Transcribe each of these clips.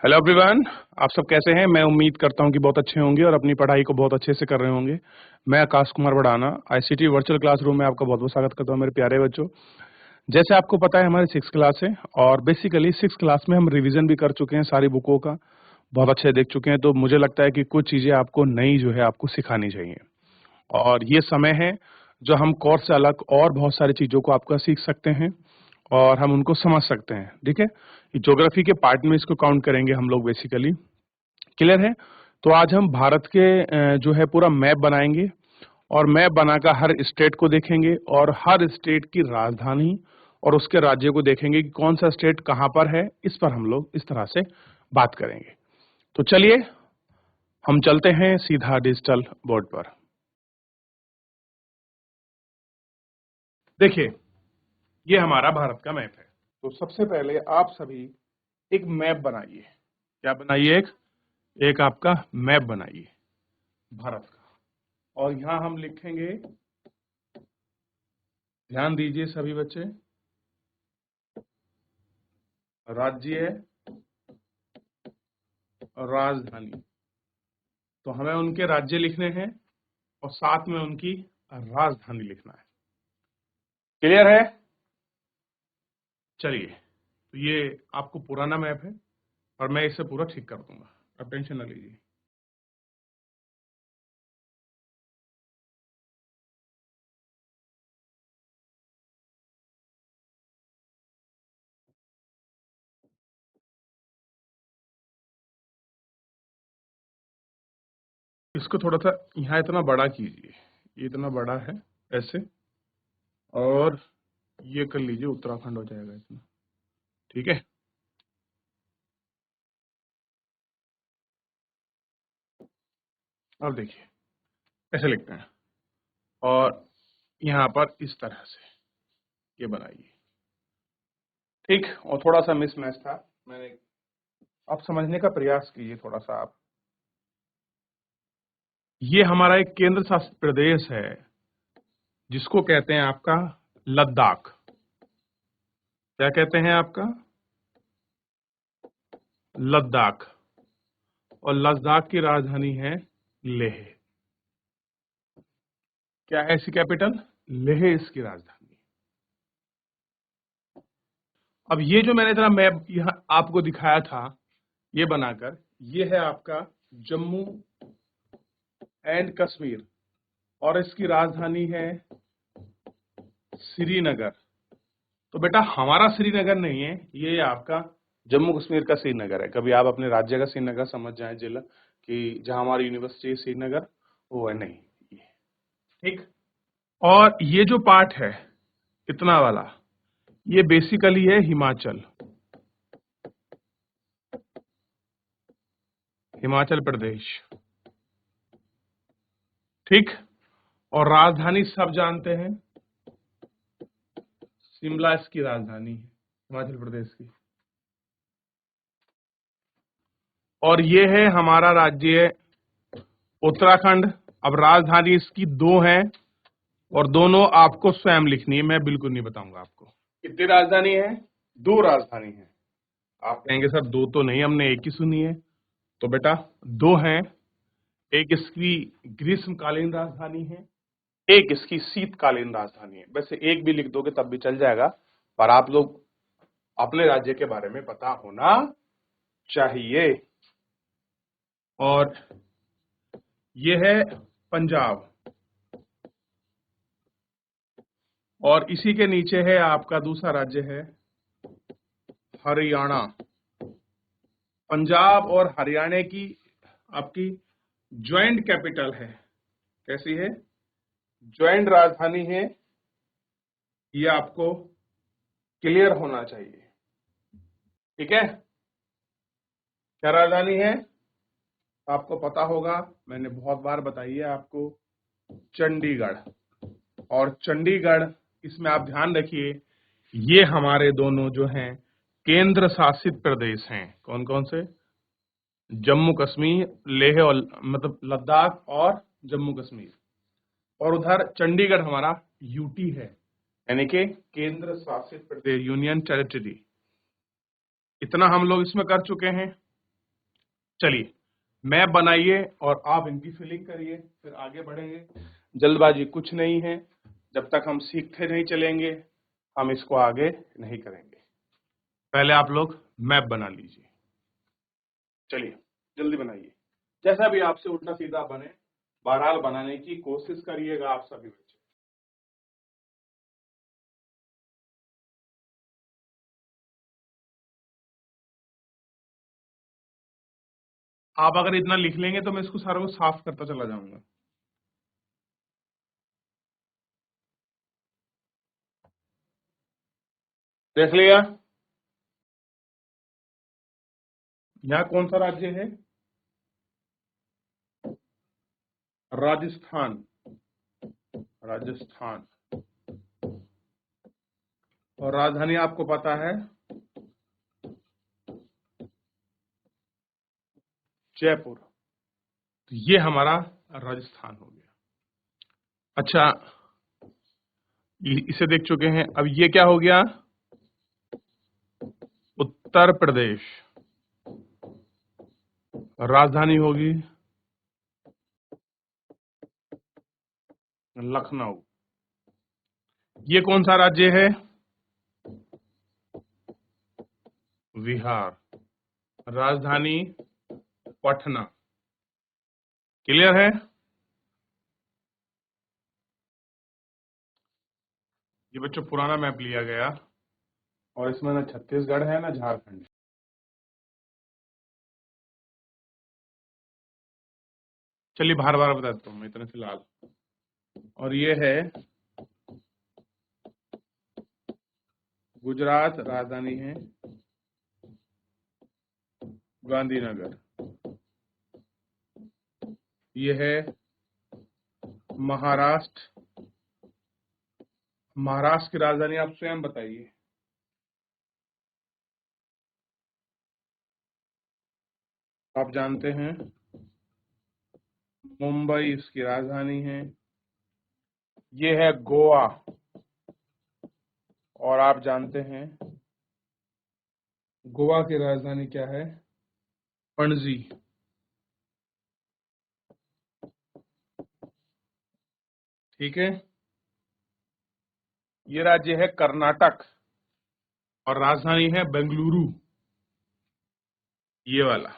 Hello everyone, आप सब कैसे हैं? मैं उम्मीद करता हूं कि बहुत अच्छे होंगे और अपनी पढ़ाई को बहुत अच्छे से कर रहे होंगे। मैं Akash Kumar Badana ICT virtual classroom में आपका बहुत बहुत स्वागत करता हूं मेरे प्यारे बच्चों। जैसे आपको पता है हमारी 6th क्लास है और बेसिकली 6th क्लास में हम रिवीजन भी कर चुके हैं सारी बुकों का, बहुत अच्छे देख चुके हैं। तो मुझे लगता है कि कुछ चीजें आपको नई जो है आपको सिखानी चाहिए और ये समय है जो हम कोर्स से अलग और बहुत सारी चीजों को आपका सीख सकते हैं और हम उनको समझ सकते हैं। ठीक है, ज्योग्राफी के पार्ट में इसको काउंट करेंगे हम लोग बेसिकली। क्लियर है? तो आज हम भारत के जो है पूरा मैप बनाएंगे और मैप बनाकर हर स्टेट को देखेंगे और हर स्टेट की राजधानी और उसके राज्य को देखेंगे कि कौन सा स्टेट कहां पर है। इस पर हम लोग इस तरह से बात करेंगे। तो चलिए हम चलते हैं सीधा डिजिटल बोर्ड पर। देखिए, ये हमारा भारत का मैप है। तो सबसे पहले आप सभी एक मैप बनाइए। क्या बनाइए? एक आपका मैप बनाइए भारत का। और यहां हम लिखेंगे, ध्यान दीजिए सभी बच्चे, राज्य और राजधानी। तो हमें उनके राज्य लिखने हैं और साथ में उनकी राजधानी लिखना है। क्लियर है? चलिए, तो ये आपको पुराना मैप है और मैं इसे पूरा ठीक कर दूंगा, आप टेंशन न लीजिए। इसको थोड़ा सा यहाँ इतना बड़ा कीजिए, ये इतना बड़ा है ऐसे, और ये कर लीजिए, उत्तराखंड हो जाएगा इतना। ठीक है, अब देखिए ऐसे लिखते हैं और यहाँ पर इस तरह से ये बनाइए। ठीक, और थोड़ा सा मिसमैच था, मैंने, आप समझने का प्रयास कीजिए थोड़ा सा आप। ये हमारा एक केंद्र शासित प्रदेश है जिसको कहते हैं आपका लद्दाख। क्या कहते हैं आपका? लद्दाख। और लद्दाख की राजधानी है लेह। क्या है इसकी कैपिटल? लेह इसकी राजधानी। अब ये जो मैंने इतना मैप यहां आपको दिखाया था ये बनाकर, ये है आपका जम्मू एंड कश्मीर और इसकी राजधानी है श्रीनगर। तो बेटा हमारा श्रीनगर नहीं है, ये आपका जम्मू कश्मीर का श्रीनगर है। कभी आप अपने राज्य का श्रीनगर समझ जाएं जिला, कि जहां हमारी यूनिवर्सिटी है श्रीनगर, वो है नहीं ये। ठीक, और ये जो पार्ट है इतना वाला, ये बेसिकली है हिमाचल, हिमाचल प्रदेश। ठीक, और राजधानी सब जानते हैं, शिमला इसकी राजधानी है हिमाचल प्रदेश की। और ये है हमारा राज्य उत्तराखंड। अब राजधानी इसकी दो है और दोनों आपको स्वयं लिखनी है, मैं बिल्कुल नहीं बताऊंगा आपको। कितनी राजधानी है? दो राजधानी है। आप कहेंगे सर दो तो नहीं, हमने एक ही सुनी है। तो बेटा दो हैं, एक इसकी ग्रीष्मकालीन राजधानी है, एक इसकी शीतकालीन राजधानी है। वैसे एक भी लिख दोगे तब भी चल जाएगा, पर आप लोग अपने राज्य के बारे में पता होना चाहिए। और ये है पंजाब और इसी के नीचे है आपका दूसरा राज्य है हरियाणा। पंजाब और हरियाणा की आपकी ज्वाइंट कैपिटल है। कैसी है? ज्वाइंट राजधानी है, ये आपको क्लियर होना चाहिए। ठीक है, क्या राजधानी है आपको पता होगा, मैंने बहुत बार बताई है आपको, चंडीगढ़। और चंडीगढ़, इसमें आप ध्यान रखिए, ये हमारे दोनों जो हैं केंद्र शासित प्रदेश हैं। कौन कौन से? जम्मू कश्मीर, लेह और मतलब लद्दाख और जम्मू कश्मीर। और उधर चंडीगढ़ हमारा यूटी है, यानी कि केंद्र शासित प्रदेश, यूनियन टेरिटरी। इतना हम लोग इसमें कर चुके हैं। चलिए, मैप बनाइए और आप इनकी फिलिंग करिए, फिर आगे बढ़ेंगे। जल्दबाजी कुछ नहीं है, जब तक हम सीखते नहीं चलेंगे हम इसको आगे नहीं करेंगे। पहले आप लोग मैप बना लीजिए। चलिए जल्दी बनाइए, जैसा भी आपसे उल्टा सीधा बने, बहरहाल बनाने की कोशिश करिएगा आप सभी बच्चे। आप अगर इतना लिख लेंगे तो मैं इसको सारा को साफ करता चला जाऊंगा। देख लिया? यहाँ कौन सा राज्य है? राजस्थान। राजस्थान। और राजधानी आपको पता है, जयपुर। तो ये हमारा राजस्थान हो गया। अच्छा, इसे देख चुके हैं, अब ये क्या हो गया? उत्तर प्रदेश। राजधानी होगी लखनऊ। ये कौन सा राज्य है? बिहार। राजधानी पटना। क्लियर है? ये बच्चों पुराना मैप लिया गया और इसमें ना छत्तीसगढ़ है ना झारखंड। चलिए बार बार बताता हूँ मैं इतने फिलहाल। और ये है गुजरात, राजधानी है गांधीनगर। ये है महाराष्ट्र। महाराष्ट्र की राजधानी आप स्वयं बताइए। आप जानते हैं मुंबई इसकी राजधानी है। ये है गोवा। और आप जानते हैं गोवा की राजधानी क्या है? पणजी। ठीक है। ये राज्य है कर्नाटक और राजधानी है बेंगलुरु। ये वाला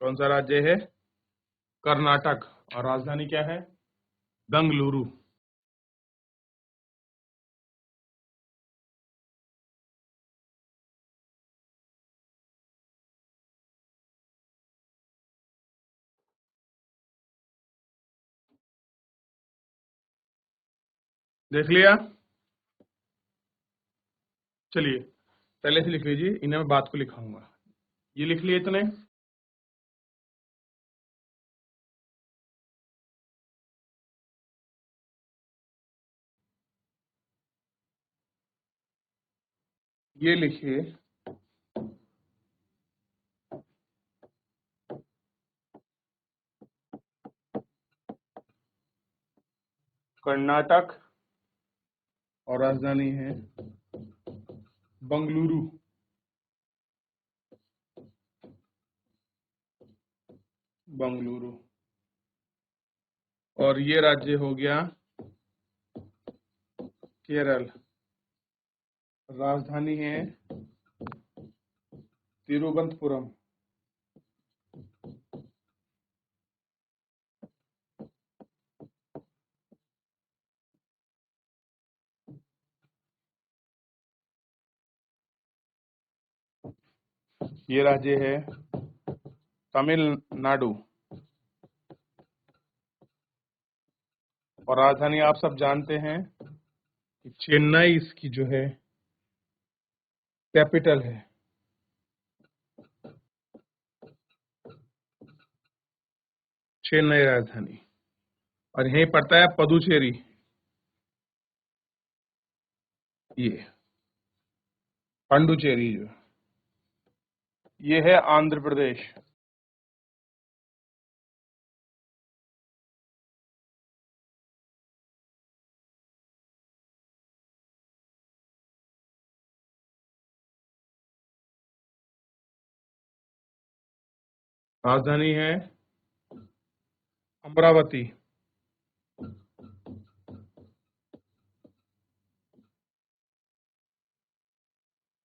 कौन सा राज्य है? कर्नाटक। और राजधानी क्या है? बेंगलुरु। देख लिया? चलिए पहले से लिख लीजिए, इन्हें मैं बात को लिखाऊंगा। ये लिख लिए इतने? ये लिखिए कर्नाटक और राजधानी है बंगलुरु। बंगलुरु। और ये राज्य हो गया केरल। राजधानी है तिरुवनंतपुरम। ये राज्य है तमिलनाडु। और राजधानी आप सब जानते हैं कि चेन्नई इसकी जो है कैपिटल है। चेन्नई राजधानी। और यहीं पड़ता है पदुचेरी। ये पांडुचेरी जो, ये है आंध्र प्रदेश। राजधानी है अमरावती।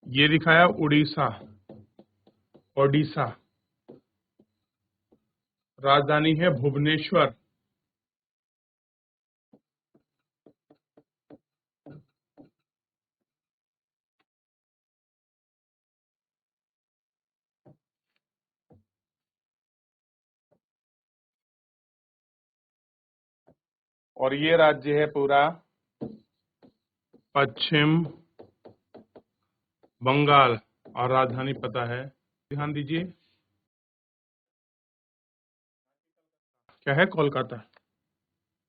ये दिखाया उड़ीसा, ओडिशा। राजधानी है भुवनेश्वर। और ये राज्य है पूरा पश्चिम बंगाल, और राजधानी पता है, ध्यान दीजिए, क्या है, कोलकाता।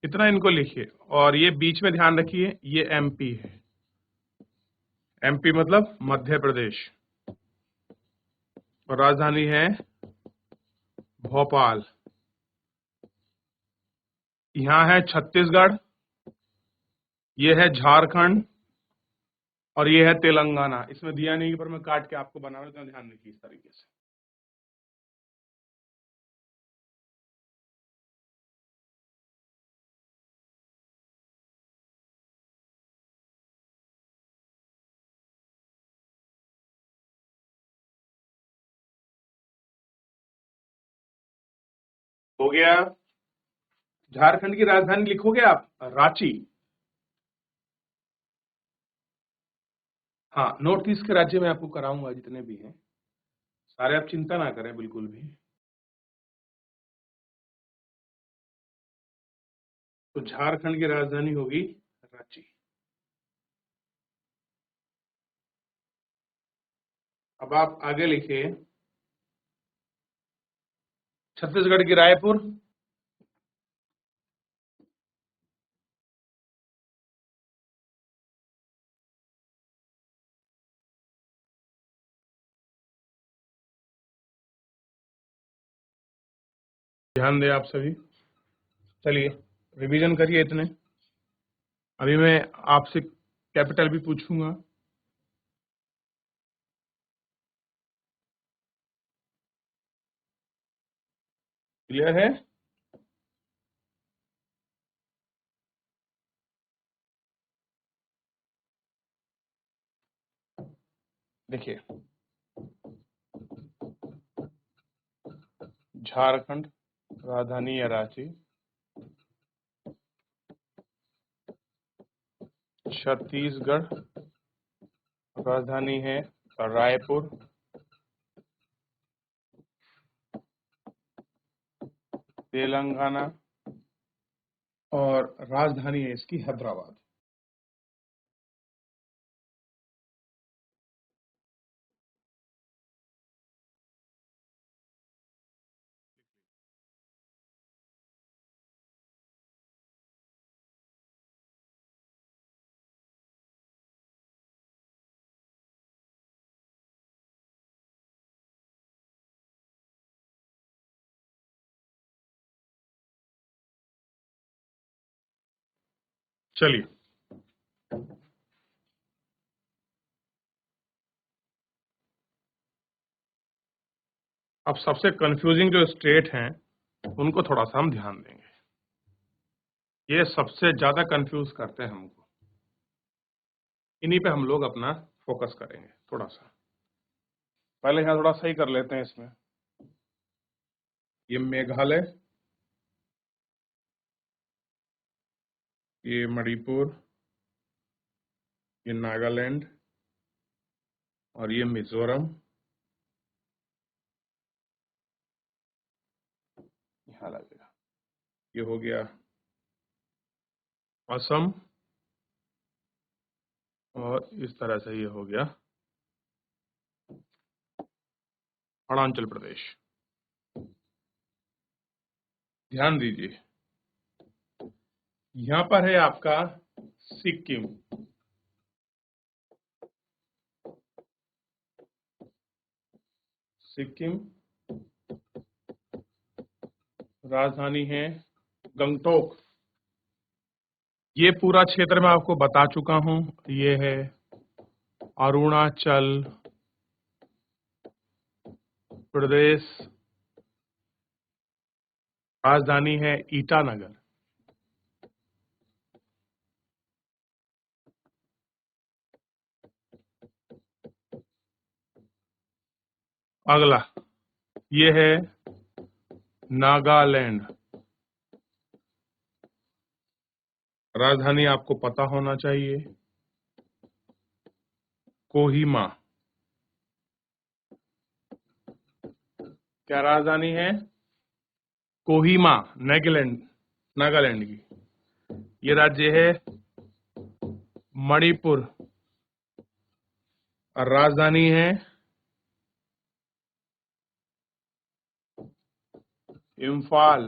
इतना इनको लिखिए। और ये बीच में ध्यान रखिए, ये एमपी है। एमपी मतलब मध्य प्रदेश। और राजधानी है भोपाल। यहाँ है छत्तीसगढ़, ये है झारखंड, और ये है तेलंगाना। इसमें दिया नहीं पर मैं काट के आपको बना रहा हूं, ध्यान रखिए इस तरीके से। हो गया। झारखंड की राजधानी लिखोगे आप, रांची। हाँ, नॉर्थ ईस्ट के राज्य में आपको कराऊंगा जितने भी हैं सारे, आप चिंता ना करें बिल्कुल भी। तो झारखंड की राजधानी होगी रांची। अब आप आगे लिखिए, छत्तीसगढ़ की रायपुर। ध्यान दें आप सभी। चलिए रिवीजन करिए इतने। अभी मैं आपसे कैपिटल भी पूछूंगा। क्लियर है? देखिए, झारखंड राजधानी है रांची, छत्तीसगढ़ राजधानी है रायपुर, तेलंगाना, और राजधानी है इसकी हैदराबाद। चलिए, अब सबसे कंफ्यूजिंग जो स्टेट हैं उनको थोड़ा सा हम ध्यान देंगे। ये सबसे ज्यादा कंफ्यूज करते हैं हमको, इन्हीं पे हम लोग अपना फोकस करेंगे थोड़ा सा। पहले यहाँ थोड़ा सही कर लेते हैं इसमें। ये मेघालय, ये मणिपुर, ये नागालैंड, और ये मिजोरम। यहाँ लगेगा। ये हो गया असम, और इस तरह से ये हो गया अरुणाचल प्रदेश। ध्यान दीजिए, यहाँ पर है आपका सिक्किम। सिक्किम राजधानी है गंगटोक। ये पूरा क्षेत्र मैं आपको बता चुका हूं। ये है अरुणाचल प्रदेश राजधानी है ईटानगर। अगला ये है नागालैंड। राजधानी आपको पता होना चाहिए, कोहिमा। क्या राजधानी है? कोहिमा, नागालैंड की। ये राज्य है मणिपुर और राजधानी है इम्फाल।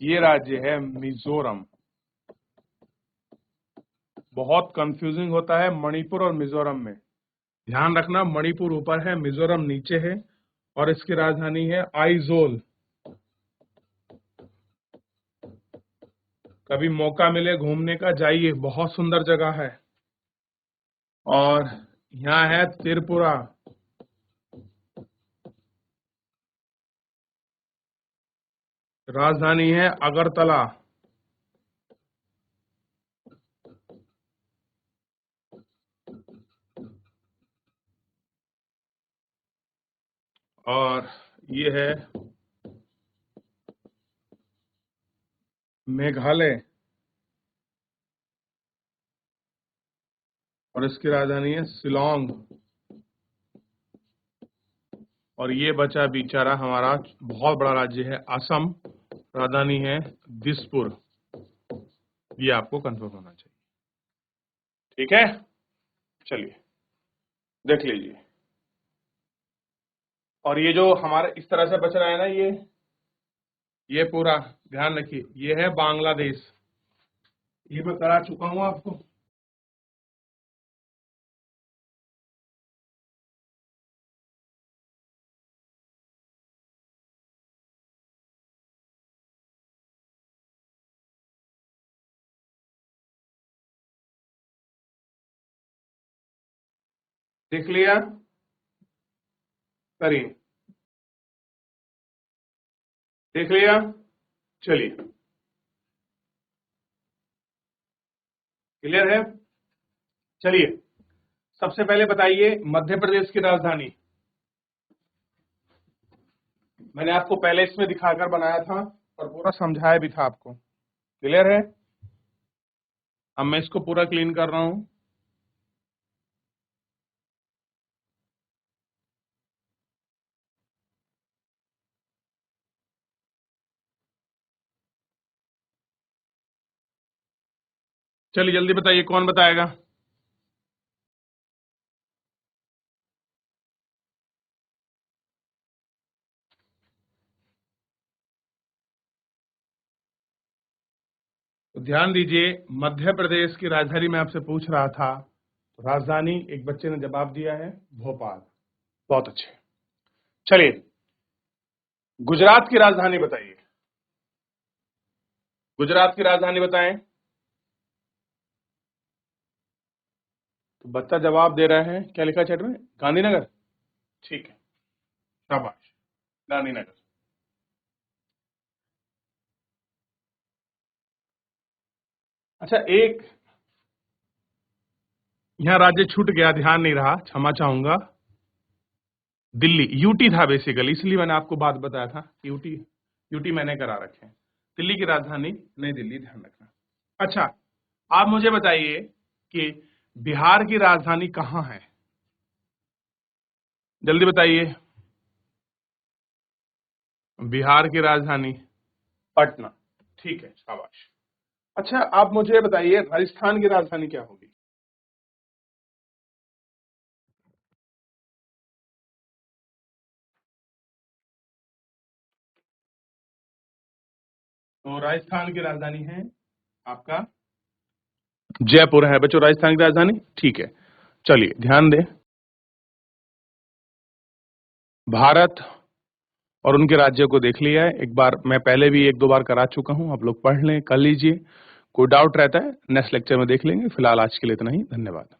ये राज्य है मिजोरम। बहुत कंफ्यूजिंग होता है मणिपुर और मिजोरम में। ध्यान रखना, मणिपुर ऊपर है, मिजोरम नीचे है, और इसकी राजधानी है आइजोल। कभी मौका मिले घूमने का, जाइए, बहुत सुंदर जगह है। और यहाँ है त्रिपुरा। राजधानी है अगरतला। और ये है मेघालय, और इसकी राजधानी है शिलोंग। और ये बचा बेचारा हमारा बहुत बड़ा राज्य है असम। राजधानी है दिसपुर। ये आपको कंफर्म होना चाहिए। ठीक है, चलिए देख लीजिए। और ये जो हमारे इस तरह से बच रहा है ना, ये पूरा ध्यान रखिए, ये है बांग्लादेश। ये मैं करा चुका हूं आपको। देख लिया? करिए, देख लिया? चलिए, क्लियर है? चलिए, सबसे पहले बताइए मध्य प्रदेश की राजधानी। मैंने आपको पहले इसमें दिखाकर बनाया था और पूरा समझाया भी था आपको। क्लियर है? अब मैं इसको पूरा क्लीन कर रहा हूं। चलिए जल्दी बताइए, कौन बताएगा? तो ध्यान दीजिए, मध्य प्रदेश की राजधानी मैं आपसे पूछ रहा था, तो राजधानी एक बच्चे ने जवाब दिया है भोपाल। बहुत अच्छे। चलिए, गुजरात की राजधानी बताइए। गुजरात की राजधानी बताएं। तो बच्चा जवाब दे रहा है, क्या लिखा चैट में? गांधीनगर। ठीक है, शाबाश, गांधीनगर। अच्छा, एक यहां राज्य छूट गया, ध्यान नहीं रहा, क्षमा चाहूंगा। दिल्ली, यूटी था बेसिकली, इसलिए मैंने आपको बात बताया था। यूटी, यूटी मैंने करा रखे हैं। दिल्ली की राजधानी नई दिल्ली, ध्यान रखना। अच्छा, आप मुझे बताइए कि बिहार की राजधानी कहां है? जल्दी बताइए। बिहार की राजधानी पटना। ठीक है, शाबाश। अच्छा, आप मुझे बताइए राजस्थान की राजधानी क्या होगी? तो राजस्थान की राजधानी है आपका जयपुर है बच्चों, राजस्थान की राजधानी। ठीक है, चलिए ध्यान दें। भारत और उनके राज्यों को देख लिया है एक बार, मैं पहले भी एक दो बार करा चुका हूं, आप लोग पढ़ लें, कर लीजिए। कोई डाउट रहता है नेक्स्ट लेक्चर में देख लेंगे। फिलहाल आज के लिए इतना ही, धन्यवाद।